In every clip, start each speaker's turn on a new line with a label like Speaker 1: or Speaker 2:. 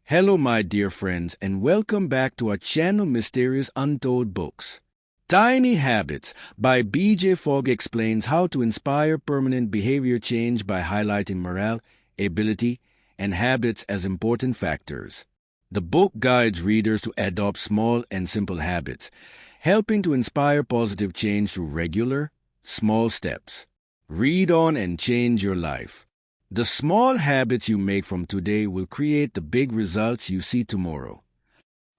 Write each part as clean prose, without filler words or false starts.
Speaker 1: Hello, my dear friends, and welcome back to our channel Mysterious Untold Books. Tiny Habits by B.J. Fogg explains how to inspire permanent behavior change by highlighting morale, ability, and habits as important factors. The book guides readers to adopt small and simple habits, helping to inspire positive change through regular, small steps. Read on and change your life. The small habits you make from today will create the big results you see tomorrow.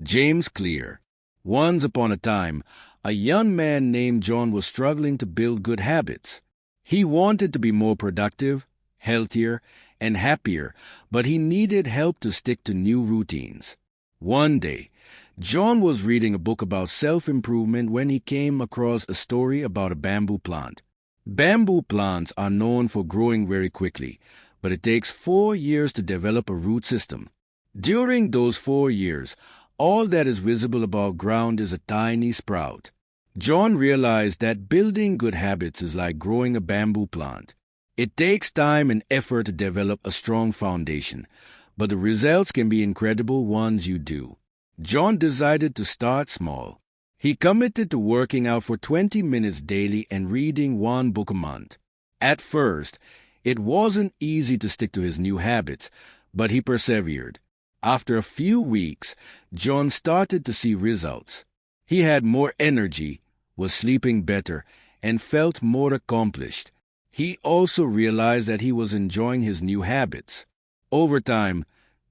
Speaker 1: James Clear. Once upon a time, a young man named John was struggling to build good habits. He wanted to be more productive, healthier, and happier, but he needed help to stick to new routines. One day, John was reading a book about self-improvement when he came across a story about a bamboo plant. Bamboo plants are known for growing very quickly, but it takes 4 years to develop a root system. During those 4 years, all that is visible above ground is a tiny sprout. John realized that building good habits is like growing a bamboo plant. It takes time and effort to develop a strong foundation, but the results can be incredible once you do. John decided to start small. He committed to working out for 20 minutes daily and reading one book a month. At first, it wasn't easy to stick to his new habits, but he persevered. After a few weeks, John started to see results. He had more energy, was sleeping better, and felt more accomplished. He also realized that he was enjoying his new habits. Over time,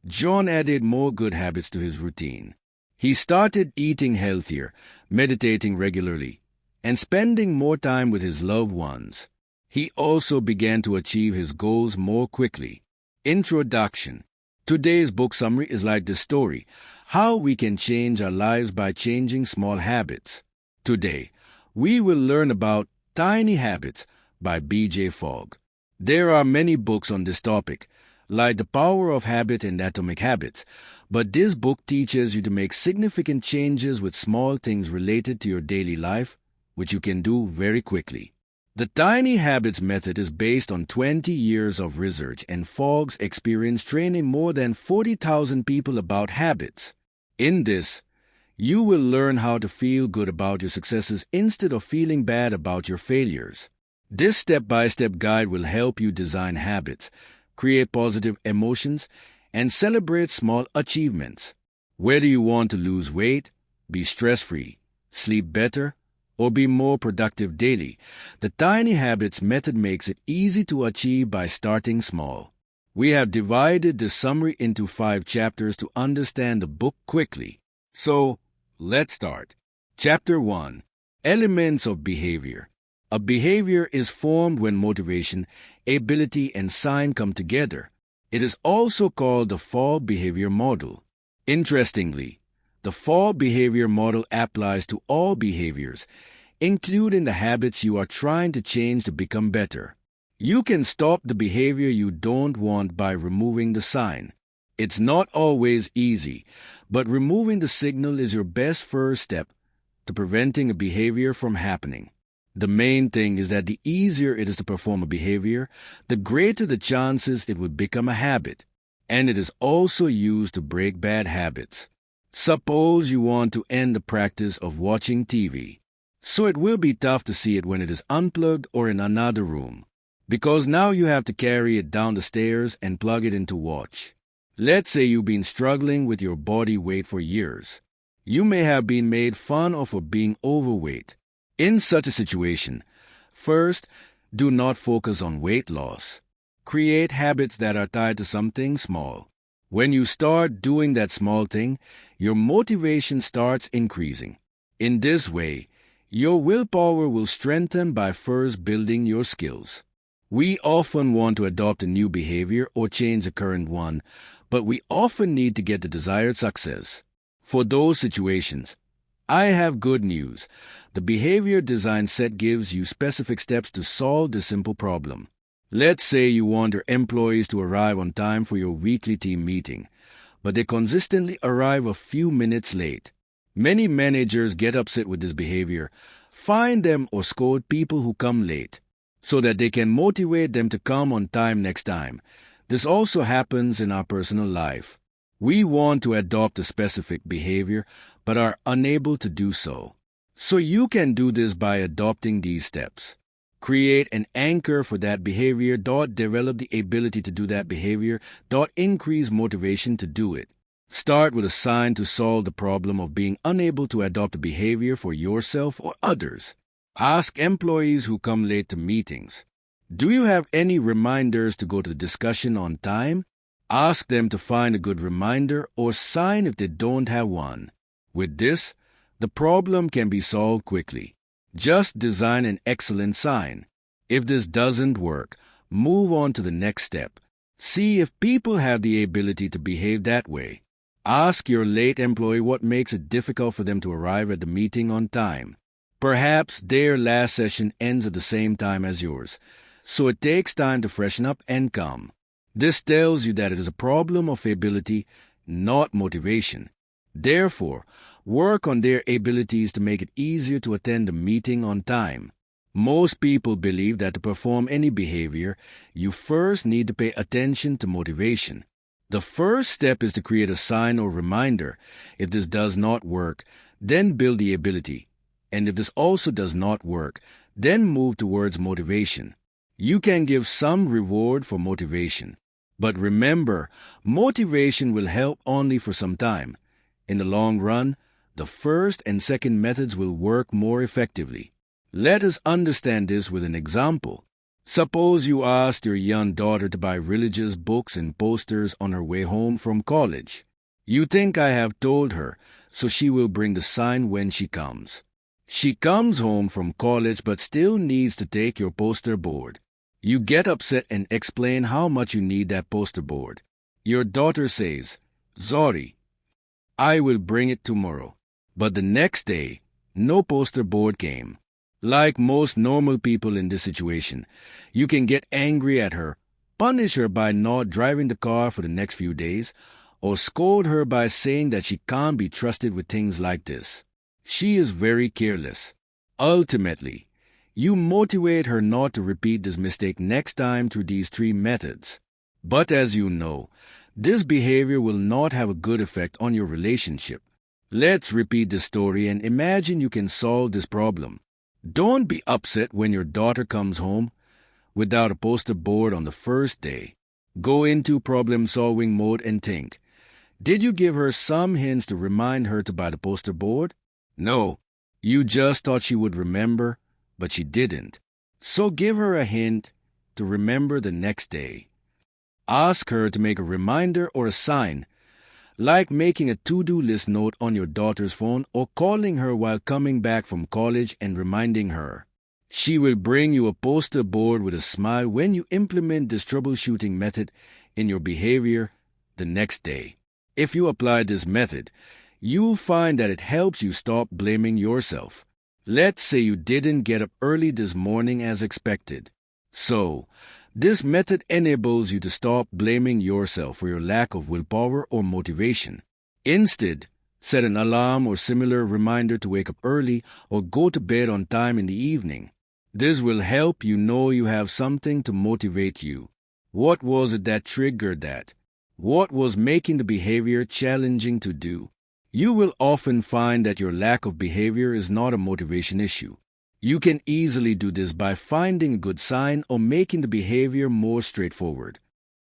Speaker 1: John added more good habits to his routine. He started eating healthier, meditating regularly, and spending more time with his loved ones. He also began to achieve his goals more quickly. Introduction. Today's book summary is like this story, how we can change our lives by changing small habits. Today, we will learn about Tiny Habits by B.J. Fogg. There are many books on this topic, like The Power of Habit and Atomic Habits, but this book teaches you to make significant changes with small things related to your daily life, which you can do very quickly. The Tiny Habits method is based on 20 years of research and Fogg's experience training more than 40,000 people about habits. In this, you will learn how to feel good about your successes instead of feeling bad about your failures. This step-by-step guide will help you design habits, create positive emotions, and celebrate small achievements. Whether you want to lose weight, be stress-free, sleep better, or be more productive daily, the Tiny Habits method makes it easy to achieve by starting small. We have divided this summary into 5 chapters to understand the book quickly. So, let's start. Chapter 1. Elements of Behavior. A behavior is formed when motivation, ability, and sign come together. It is also called the Fogg behavior model. Interestingly, the Fogg behavior model applies to all behaviors, including the habits you are trying to change to become better. You can stop the behavior you don't want by removing the sign. It's not always easy, but removing the signal is your best first step to preventing a behavior from happening. The main thing is that the easier it is to perform a behavior, the greater the chances it would become a habit, and it is also used to break bad habits. Suppose you want to end the practice of watching TV, so it will be tough to see it when it is unplugged or in another room, because now you have to carry it down the stairs and plug it in to watch. Let's say you've been struggling with your body weight for years. You may have been made fun of for being overweight. In such a situation, first, do not focus on weight loss. Create habits that are tied to something small. When you start doing that small thing, your motivation starts increasing. In this way, your willpower will strengthen by first building your skills. We often want to adopt a new behavior or change the current one, but we often need to get the desired success. For those situations, I have good news. The behavior design set gives you specific steps to solve this simple problem. Let's say you want your employees to arrive on time for your weekly team meeting, but they consistently arrive a few minutes late. Many managers get upset with this behavior, fine them or scold people who come late, so that they can motivate them to come on time next time. This also happens in our personal life. We want to adopt a specific behavior, but are unable to do so. So you can do this by adopting these steps. Create an anchor for that behavior. Develop the ability to do that behavior. Increase motivation to do it. Start with a sign to solve the problem of being unable to adopt a behavior for yourself or others. Ask employees who come late to meetings, "Do you have any reminders to go to the discussion on time?" Ask them to find a good reminder or sign if they don't have one. With this, the problem can be solved quickly. Just design an excellent sign. If this doesn't work, move on to the next step. See if people have the ability to behave that way. Ask your late employee what makes it difficult for them to arrive at the meeting on time. Perhaps their last session ends at the same time as yours, so it takes time to freshen up and come. This tells you that it is a problem of ability, not motivation. Therefore, work on their abilities to make it easier to attend the meeting on time. Most people believe that to perform any behavior, you first need to pay attention to motivation. The first step is to create a sign or reminder. If this does not work, then build the ability. And if this also does not work, then move towards motivation. You can give some reward for motivation. But remember, motivation will help only for some time. In the long run, the first and second methods will work more effectively. Let us understand this with an example. Suppose you asked your young daughter to buy religious books and posters on her way home from college. You think I have told her, so she will bring the sign when she comes. She comes home from college but still needs to take your poster board. You get upset and explain how much you need that poster board. Your daughter says, "Sorry, I will bring it tomorrow." But the next day, no poster board came. Like most normal people in this situation, you can get angry at her, punish her by not driving the car for the next few days, or scold her by saying that she can't be trusted with things like this. She is very careless. Ultimately, you motivate her not to repeat this mistake next time through these 3 methods. But as you know, this behavior will not have a good effect on your relationship. Let's repeat this story and imagine you can solve this problem. Don't be upset when your daughter comes home without a poster board on the first day. Go into problem-solving mode and think, did you give her some hints to remind her to buy the poster board? No, you just thought she would remember, but she didn't. So give her a hint to remember the next day. Ask her to make a reminder or a sign, like making a to-do list note on your daughter's phone or calling her while coming back from college and reminding her. She will bring you a poster board with a smile when you implement this troubleshooting method in your behavior the next day. If you apply this method, you'll find that it helps you stop blaming yourself. Let's say you didn't get up early this morning as expected. So, this method enables you to stop blaming yourself for your lack of willpower or motivation. Instead, set an alarm or similar reminder to wake up early or go to bed on time in the evening. This will help you know you have something to motivate you. What was it that triggered that? What was making the behavior challenging to do? You will often find that your lack of behavior is not a motivation issue. You can easily do this by finding a good sign or making the behavior more straightforward.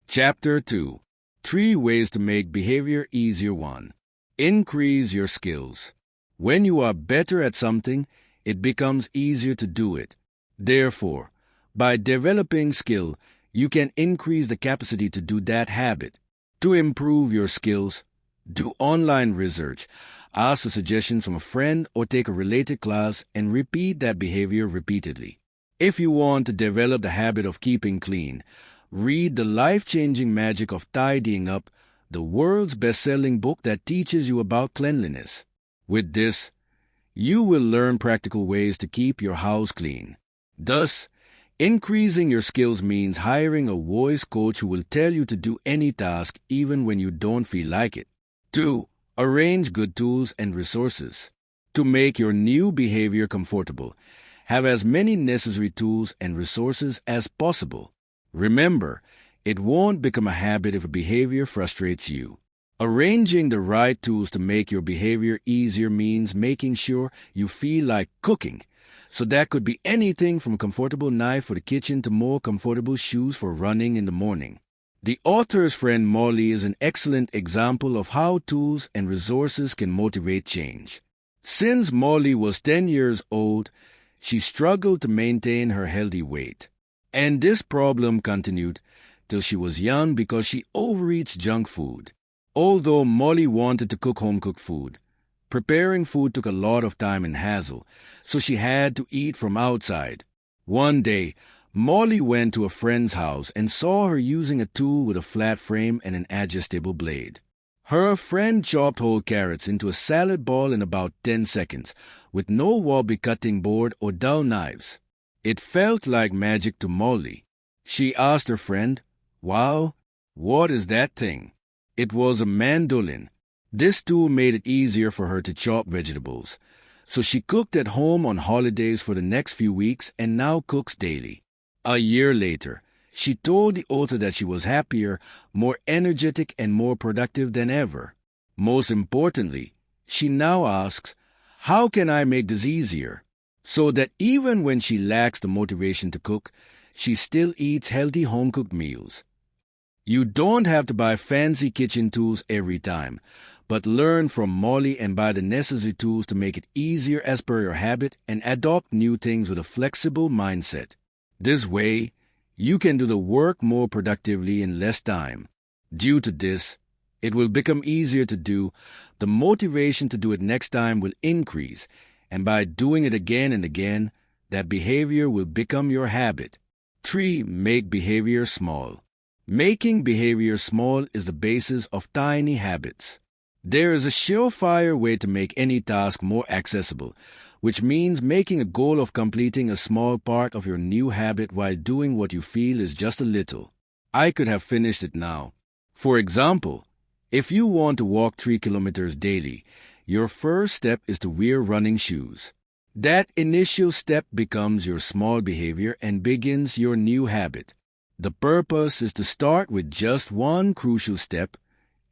Speaker 1: Chapter 2. 3 Ways to Make Behavior Easier. 1. Increase your skills. When you are better at something, it becomes easier to do it. Therefore, by developing skill, you can increase the capacity to do that habit. To improve your skills, do online research, ask for suggestions from a friend or take a related class and repeat that behavior repeatedly. If you want to develop the habit of keeping clean, read The Life-Changing Magic of Tidying Up, the world's best-selling book that teaches you about cleanliness. With this, you will learn practical ways to keep your house clean. Thus, increasing your skills means hiring a voice coach who will tell you to do any task even when you don't feel like it. 2. Arrange good tools and resources. To make your new behavior comfortable, have as many necessary tools and resources as possible. Remember, it won't become a habit if a behavior frustrates you. Arranging the right tools to make your behavior easier means making sure you feel like cooking. So that could be anything from a comfortable knife for the kitchen to more comfortable shoes for running in the morning. The author's friend Molly is an excellent example of how tools and resources can motivate change. Since Molly was 10 years old, she struggled to maintain her healthy weight. And this problem continued till she was young because she overeats junk food. Although Molly wanted to cook home-cooked food, preparing food took a lot of time and hassle, so she had to eat from outside. One day, Molly went to a friend's house and saw her using a tool with a flat frame and an adjustable blade. Her friend chopped whole carrots into a salad ball in about 10 seconds, with no wobbly cutting board or dull knives. It felt like magic to Molly. She asked her friend, "Wow, what is that thing?" It was a mandolin. This tool made it easier for her to chop vegetables. So she cooked at home on holidays for the next few weeks and now cooks daily. A year later, she told the author that she was happier, more energetic, and more productive than ever. Most importantly, she now asks, "How can I make this easier?" So that even when she lacks the motivation to cook, she still eats healthy home-cooked meals. You don't have to buy fancy kitchen tools every time, but learn from Molly and buy the necessary tools to make it easier as per your habit and adopt new things with a flexible mindset. This way, you can do the work more productively in less time. Due to this, it will become easier to do, the motivation to do it next time will increase, and by doing it again and again, that behavior will become your habit. 3. Make behavior small. Making behavior small is the basis of tiny habits. There is a surefire way to make any task more accessible, which means making a goal of completing a small part of your new habit while doing what you feel is just a little. I could have finished it now. For example, if you want to walk 3 kilometers daily, your first step is to wear running shoes. That initial step becomes your small behavior and begins your new habit. The purpose is to start with just one crucial step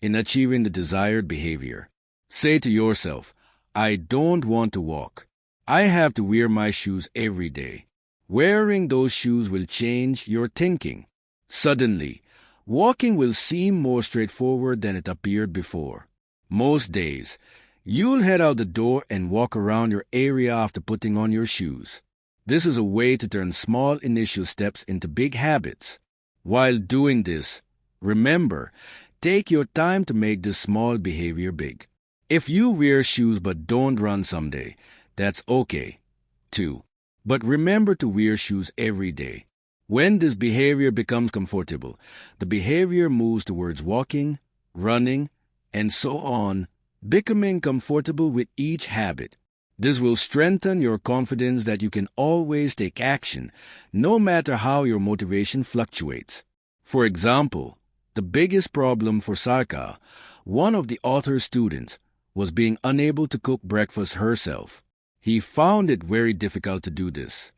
Speaker 1: in achieving the desired behavior. Say to yourself, "I don't want to walk. I have to wear my shoes every day." Wearing those shoes will change your thinking. Suddenly, walking will seem more straightforward than it appeared before. Most days, you'll head out the door and walk around your area after putting on your shoes. This is a way to turn small initial steps into big habits. While doing this, remember, take your time to make this small behavior big. If you wear shoes but don't run someday, that's okay, too. But remember to wear shoes every day. When this behavior becomes comfortable, the behavior moves towards walking, running, and so on, becoming comfortable with each habit. This will strengthen your confidence that you can always take action, no matter how your motivation fluctuates. For example, the biggest problem for Sarka, one of the author's students, was being unable to cook breakfast herself. He found it very difficult to do this.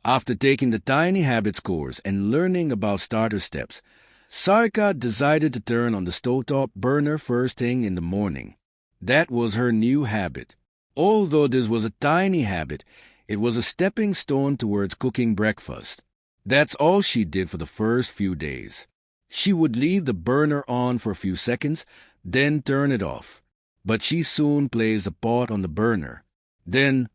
Speaker 1: After taking the Tiny Habits course and learning about starter steps, Sarka decided to turn on the stovetop burner first thing in the morning. That was her new habit. Although this was a tiny habit, it was a stepping stone towards cooking breakfast. That's all she did for the first few days. She would leave the burner on for a few seconds, then turn it off. But she soon placed the pot on the burner. Then,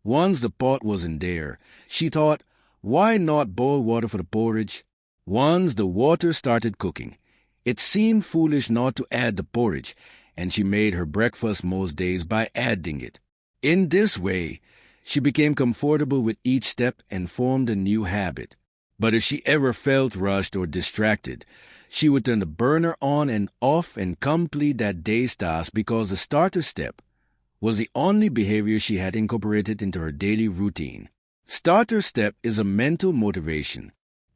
Speaker 1: once the pot wasn't there, she thought, why not boil water for the porridge? Once the water started cooking, it seemed foolish not to add the porridge, and she made her breakfast most days by adding it. In this way, she became comfortable with each step and formed a new habit. But if she ever felt rushed or distracted, she would turn the burner on and off and complete that day's task because the starter step was the only behavior she had incorporated into her daily routine. Starter step is a mental motivation.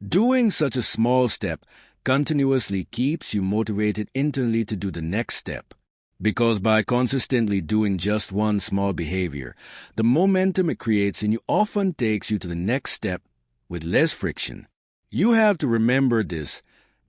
Speaker 1: Doing such a small step continuously keeps you motivated internally to do the next step. Because by consistently doing just one small behavior, the momentum it creates in you often takes you to the next step with less friction. You have to remember this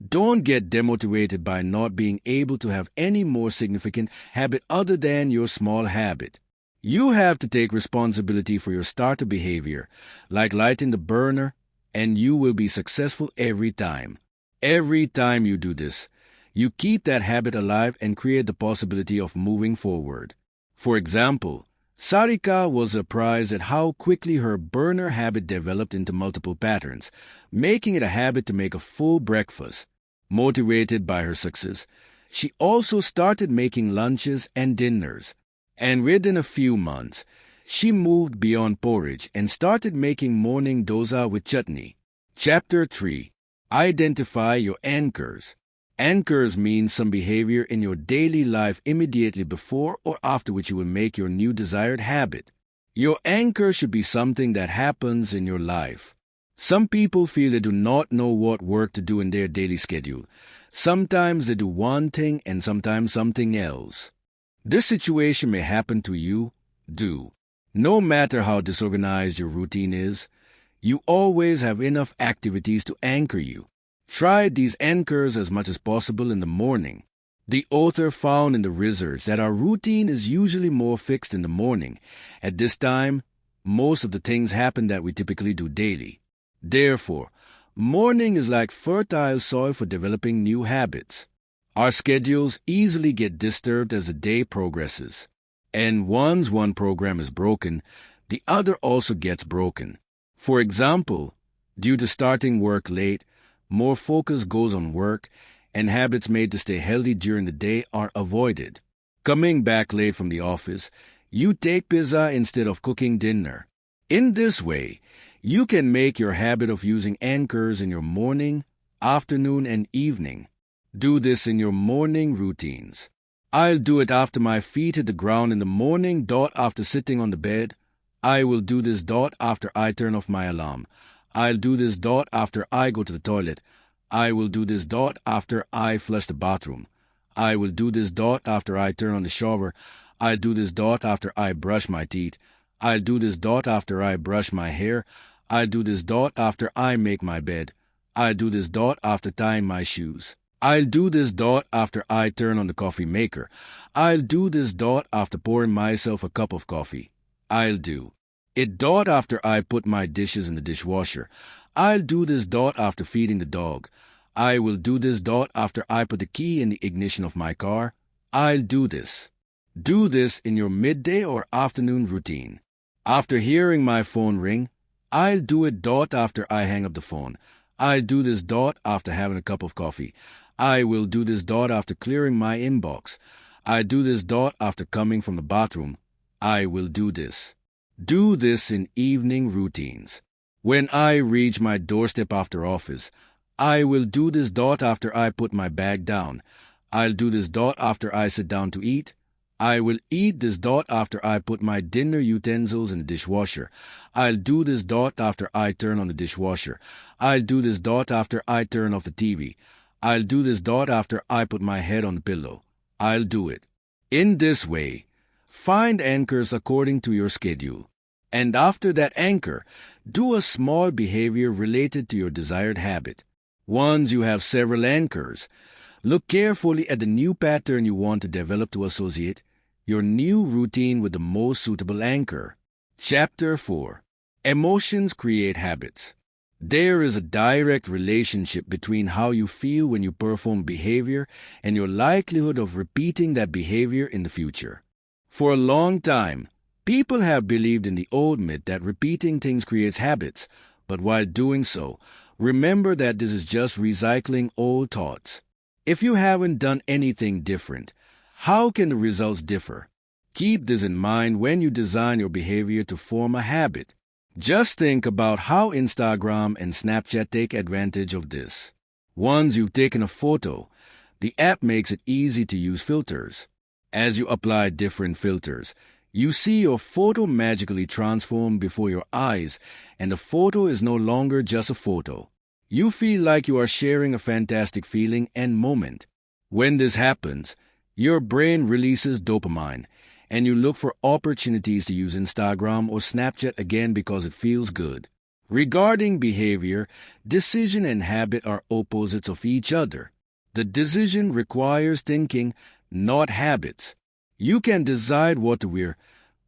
Speaker 1: Don't get demotivated by not being able to have any more significant habit other than your small habit. You have to take responsibility for your starter behavior, like lighting the burner, and you will be successful every time. Every time you do this, you keep that habit alive and create the possibility of moving forward. For example, Sarika was surprised at how quickly her burner habit developed into multiple patterns, making it a habit to make a full breakfast. Motivated by her success, she also started making lunches and dinners. And within a few months, she moved beyond porridge and started making morning dosa with chutney. Chapter 3. Identify your anchors. Anchors mean some behavior in your daily life immediately before or after which you will make your new desired habit. Your anchor should be something that happens in your life. Some people feel they do not know what work to do in their daily schedule. Sometimes they do one thing and sometimes something else. This situation may happen to you, too. No matter how disorganized your routine is, you always have enough activities to anchor you. Try these anchors as much as possible in the morning. The author found in the research that our routine is usually more fixed in the morning. At this time, most of the things happen that we typically do daily. Therefore, morning is like fertile soil for developing new habits. Our schedules easily get disturbed as the day progresses. And once one program is broken, the other also gets broken. For example, due to starting work late, more focus goes on work, and habits made to stay healthy during the day are avoided. Coming back late from the office, you take pizza instead of cooking dinner. In this way, you can make your habit of using anchors in your morning, afternoon, and evening. Do this in your morning routines. I'll do it after my feet hit the ground in the morning. After sitting on the bed. I will do this. After I turn off my alarm. I'll do this. After I go to the toilet. I will do this. After I flush the bathroom. I will do this. After I turn on the shower. I'll do this. After I brush my teeth. I'll do this. After I brush my hair. I'll do this. After I make my bed. I'll do this. After tying my shoes. I'll do this. After I turn on the coffee maker. I'll do this. After pouring myself a cup of coffee. I'll do it. After I put my dishes in the dishwasher. I'll do this. After feeding the dog. I will do this. After I put the key in the ignition of my car. I'll do this. Do this in your midday or afternoon routine. After hearing my phone ring, I'll do it. After I hang up the phone. I'll do this. After having a cup of coffee. I will do this. After clearing my inbox. I do this. After coming from the bathroom. I will do this. Do this in evening routines. When I reach my doorstep after office, I will do this. After I put my bag down. I'll do this. After I sit down to eat. I will eat this. After I put my dinner utensils in the dishwasher. I'll do this. After I turn on the dishwasher. I'll do this. After I turn off the TV. I'll do this. After I put my head on the pillow. I'll do it. In this way, find anchors according to your schedule. And after that anchor, do a small behavior related to your desired habit. Once you have several anchors, look carefully at the new pattern you want to develop to associate your new routine with the most suitable anchor. Chapter 4. Emotions create habits. There is a direct relationship between how you feel when you perform behavior and your likelihood of repeating that behavior in the future. For a long time, people have believed in the old myth that repeating things creates habits, but while doing so, remember that this is just recycling old thoughts. If you haven't done anything different, how can the results differ? Keep this in mind when you design your behavior to form a habit. Just think about how Instagram and Snapchat take advantage of this. Once you've taken a photo, the app makes it easy to use filters. As you apply different filters, you see your photo magically transform before your eyes, and the photo is no longer just a photo. You feel like you are sharing a fantastic feeling and moment. When this happens, your brain releases dopamine, and you look for opportunities to use Instagram or Snapchat again because it feels good. Regarding behavior, decision and habit are opposites of each other. The decision requires thinking, not habits. You can decide what to wear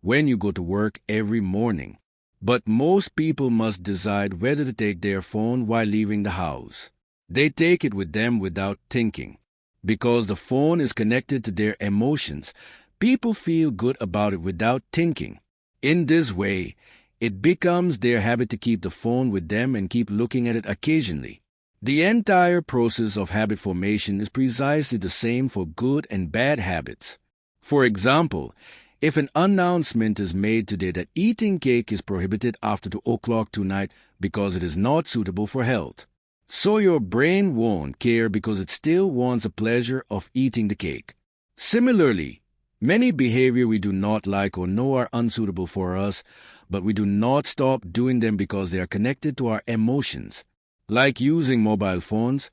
Speaker 1: when you go to work every morning, but most people must decide whether to take their phone while leaving the house. They take it with them without thinking. Because the phone is connected to their emotions, people feel good about it without thinking. In this way, it becomes their habit to keep the phone with them and keep looking at it occasionally. The entire process of habit formation is precisely the same for good and bad habits. For example, if an announcement is made today that eating cake is prohibited after 2 o'clock tonight because it is not suitable for health, so your brain won't care because it still wants the pleasure of eating the cake. Similarly, many behavior we do not like or know are unsuitable for us, but we do not stop doing them because they are connected to our emotions, like using mobile phones,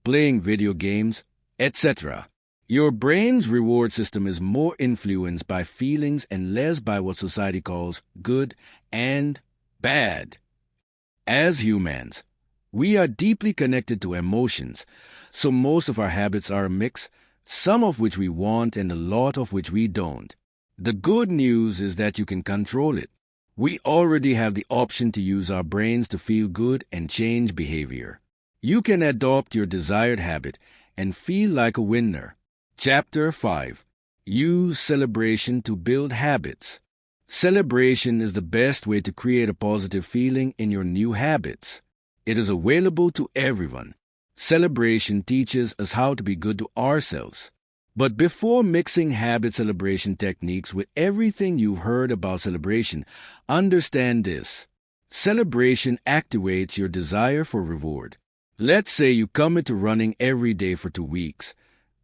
Speaker 1: playing video games, etc. Your brain's reward system is more influenced by feelings and less by what society calls good and bad. As humans, we are deeply connected to emotions, so most of our habits are a mix, some of which we want and a lot of which we don't. The good news is that you can control it. We already have the option to use our brains to feel good and change behavior. You can adopt your desired habit and feel like a winner. Chapter 5. Use celebration to build habits. Celebration is the best way to create a positive feeling in your new habits. It is available to everyone. Celebration teaches us how to be good to ourselves. But before mixing habit celebration techniques with everything you've heard about celebration, understand this. Celebration activates your desire for reward. Let's say you commit to running every day for 2 weeks.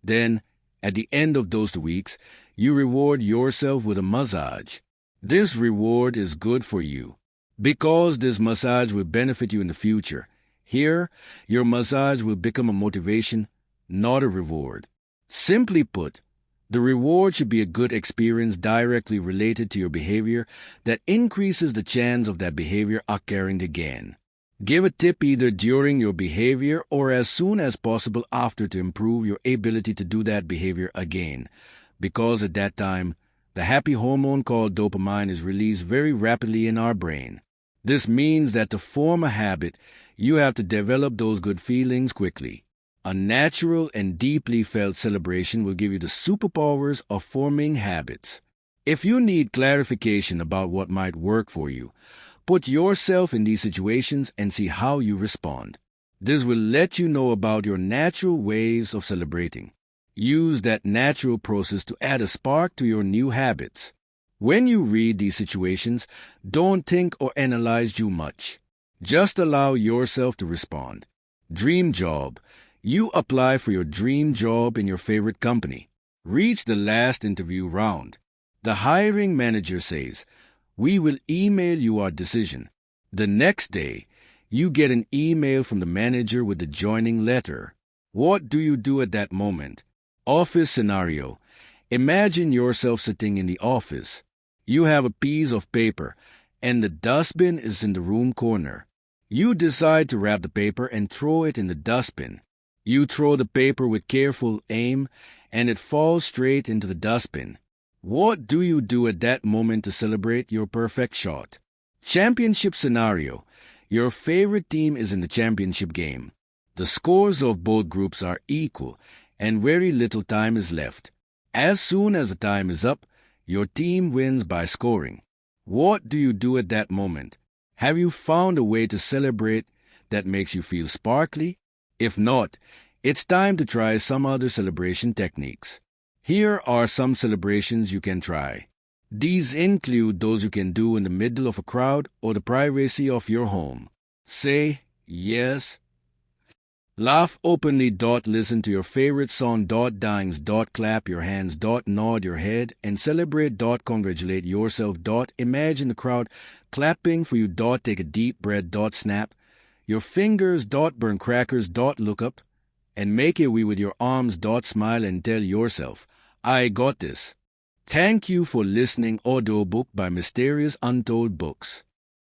Speaker 1: Then, at the end of those 2 weeks, you reward yourself with a massage. This reward is good for you, because this massage will benefit you in the future. Here, your massage will become a motivation, not a reward. Simply put, the reward should be a good experience directly related to your behavior that increases the chance of that behavior occurring again. Give a tip either during your behavior or as soon as possible after to improve your ability to do that behavior again, because at that time, the happy hormone called dopamine is released very rapidly in our brain. This means that to form a habit, you have to develop those good feelings quickly. A natural and deeply felt celebration will give you the superpowers of forming habits. If you need clarification about what might work for you, put yourself in these situations and see how you respond. This will let you know about your natural ways of celebrating. Use that natural process to add a spark to your new habits. When you read these situations, don't think or analyze too much. Just allow yourself to respond. Dream job. You apply for your dream job in your favorite company. Reach the last interview round. The hiring manager says, "We will email you our decision." The next day, you get an email from the manager with the joining letter. What do you do at that moment? Office scenario. Imagine yourself sitting in the office. You have a piece of paper, and the dustbin is in the room corner. You decide to wrap the paper and throw it in the dustbin. You throw the paper with careful aim, and it falls straight into the dustbin. What do you do at that moment to celebrate your perfect shot? Championship scenario. Your favorite team is in the championship game. The scores of both groups are equal, and very little time is left. As soon as the time is up, your team wins by scoring. What do you do at that moment? Have you found a way to celebrate that makes you feel sparkly? If not, it's time to try some other celebration techniques. Here are some celebrations you can try. These include those you can do in the middle of a crowd or the privacy of your home. Say yes. Laugh openly. Listen to your favorite song. Dance. Clap your hands. Nod your head and celebrate. Congratulate yourself. Imagine the crowd clapping for you. Take a deep breath. Snap your fingers. Burn crackers. Look up and make a wee with your arms. Smile and tell yourself, "I got this." Thank you for listening. Audiobook by Mysterious Untold Books.